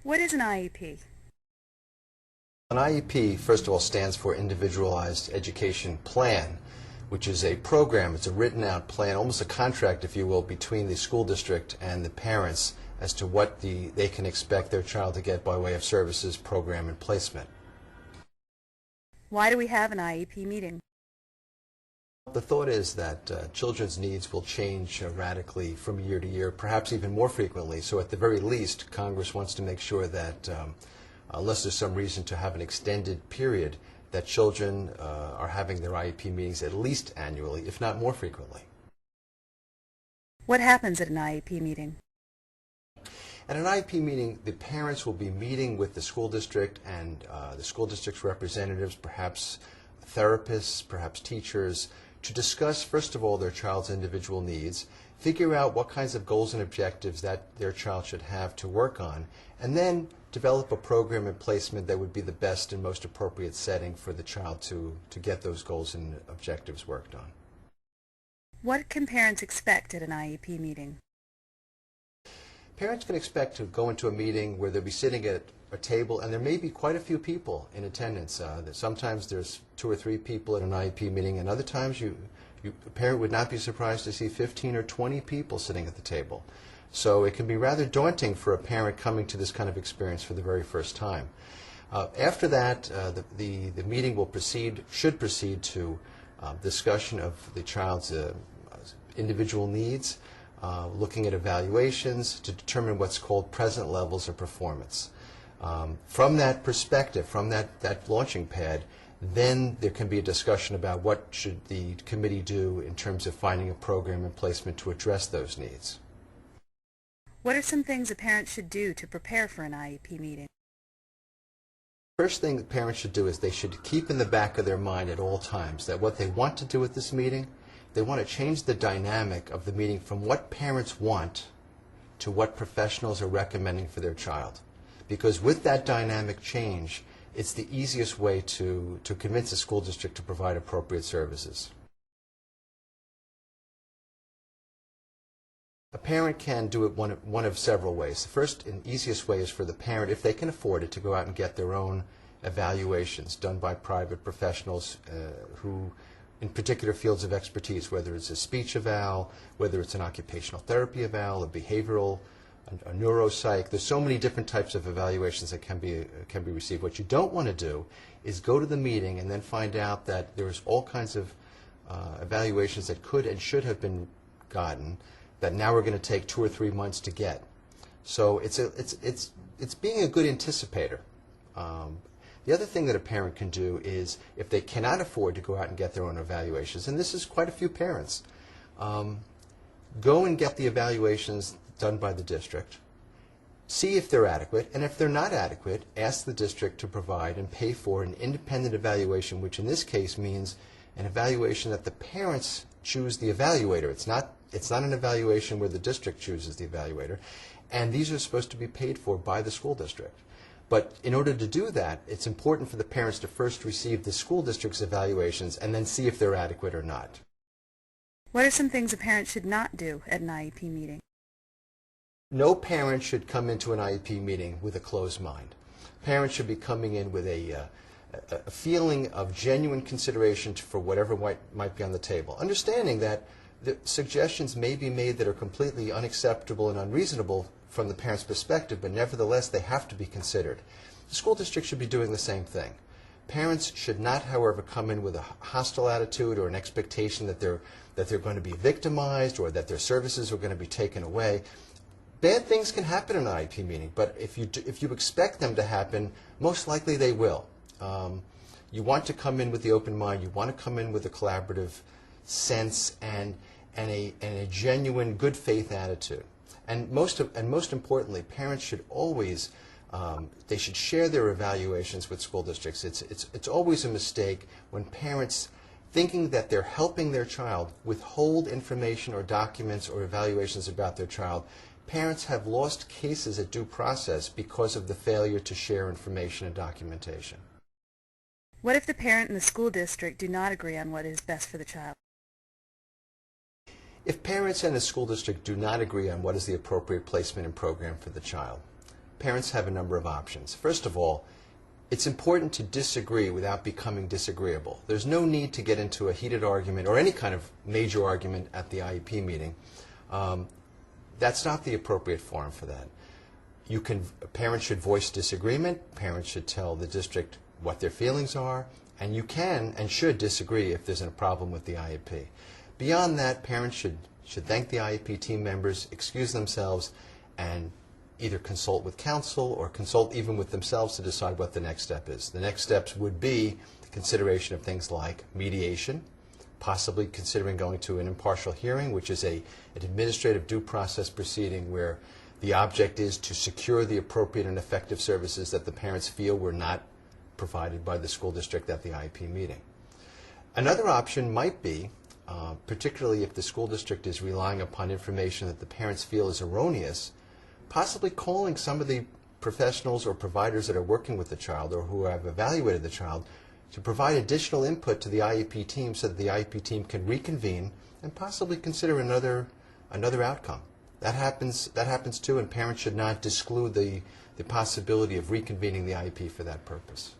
What is an IEP? An IEP, first of all, stands for Individualized Education Plan, which is a program, it's a written out plan, almost a contract, if you will, between the school district and the parents as to what they can expect their child to get by way of services, program, and placement. Why do we have an IEP meeting? The thought is that children's needs will change radically from year to year, perhaps even more frequently. So at the very least, Congress wants to make sure that unless there's some reason to have an extended period, that children are having their IEP meetings at least annually, if not more frequently. What happens at an IEP meeting? At an IEP meeting, the parents will be meeting with the school district and the school district's representatives, perhaps therapists, perhaps teachers, to discuss, first of all, their child's individual needs, figure out what kinds of goals and objectives that their child should have to work on, and then develop a program and placement that would be the best and most appropriate setting for the child to get those goals and objectives worked on. What can parents expect at an IEP meeting? Parents can expect to go into a meeting where they'll be sitting at a table, and there may be quite a few people in attendance. Sometimes there's 2 or 3 people at an IEP meeting, and other times a parent would not be surprised to see 15 or 20 people sitting at the table. So it can be rather daunting for a parent coming to this kind of experience for the very first time. After that, the meeting should proceed to discussion of the child's individual needs, looking at evaluations to determine what's called present levels of performance. From that perspective, from that launching pad, then there can be a discussion about what should the committee do in terms of finding a program and placement to address those needs. What are some things a parent should do to prepare for an IEP meeting? First thing that parents should do is they should keep in the back of their mind at all times that what they want to do at this meeting, they want to change the dynamic of the meeting from what parents want to what professionals are recommending for their child. Because with that dynamic change, it's the easiest way to convince a school district to provide appropriate services. A parent can do it one of several ways. The first and easiest way is for the parent, if they can afford it, to go out and get their own evaluations done by private professionals who in particular fields of expertise, whether it's a speech eval, whether it's an occupational therapy eval, a behavioral, a neuropsych. There's so many different types of evaluations that can be received. What you don't want to do is go to the meeting and then find out that there's all kinds of evaluations that could and should have been gotten that now we're going to take 2 or 3 months to get. So it's being a good anticipator. The other thing that a parent can do is, if they cannot afford to go out and get their own evaluations, and this is quite a few parents, go and get the evaluations done by the district, see if they're adequate, and if they're not adequate, ask the district to provide and pay for an independent evaluation, which in this case means an evaluation that the parents choose the evaluator. It's not an evaluation where the district chooses the evaluator, and these are supposed to be paid for by the school district. But in order to do that, it's important for the parents to first receive the school district's evaluations and then see if they're adequate or not. What are some things a parent should not do at an IEP meeting? No parent should come into an IEP meeting with a closed mind. Parents should be coming in with a feeling of genuine consideration for whatever might be on the table, understanding that the suggestions may be made that are completely unacceptable and unreasonable from the parent's perspective, but nevertheless they have to be considered. The school district should be doing the same thing. Parents should not, however, come in with a hostile attitude or an expectation that they're going to be victimized or that their services are going to be taken away. Bad things can happen in an IEP meeting, but if you expect them to happen, most likely they will. You want to come in with the open mind. You want to come in with a collaborative sense and a genuine good faith attitude. And most importantly, parents should always they should share their evaluations with school districts. It's always a mistake when parents, thinking that they're helping their child, withhold information or documents or evaluations about their child. Parents have lost cases at due process because of the failure to share information and documentation. What if the parent and the school district do not agree on what is best for the child? If parents and the school district do not agree on what is the appropriate placement and program for the child, parents have a number of options. First of all, it's important to disagree without becoming disagreeable. There's no need to get into a heated argument or any kind of major argument at the IEP meeting. That's not the appropriate forum for that. Parents should voice disagreement, parents should tell the district what their feelings are, and you can and should disagree if there's a problem with the IEP. Beyond that, parents should thank the IEP team members, excuse themselves, and either consult with counsel or consult even with themselves to decide what the next step is. The next steps would be the consideration of things like mediation, possibly considering going to an impartial hearing, which is an administrative due process proceeding where the object is to secure the appropriate and effective services that the parents feel were not provided by the school district at the IEP meeting. Another option might be, particularly if the school district is relying upon information that the parents feel is erroneous, possibly calling some of the professionals or providers that are working with the child or who have evaluated the child to provide additional input to the IEP team so that the IEP team can reconvene and possibly consider another outcome. That happens too, and parents should not disclude the possibility of reconvening the IEP for that purpose.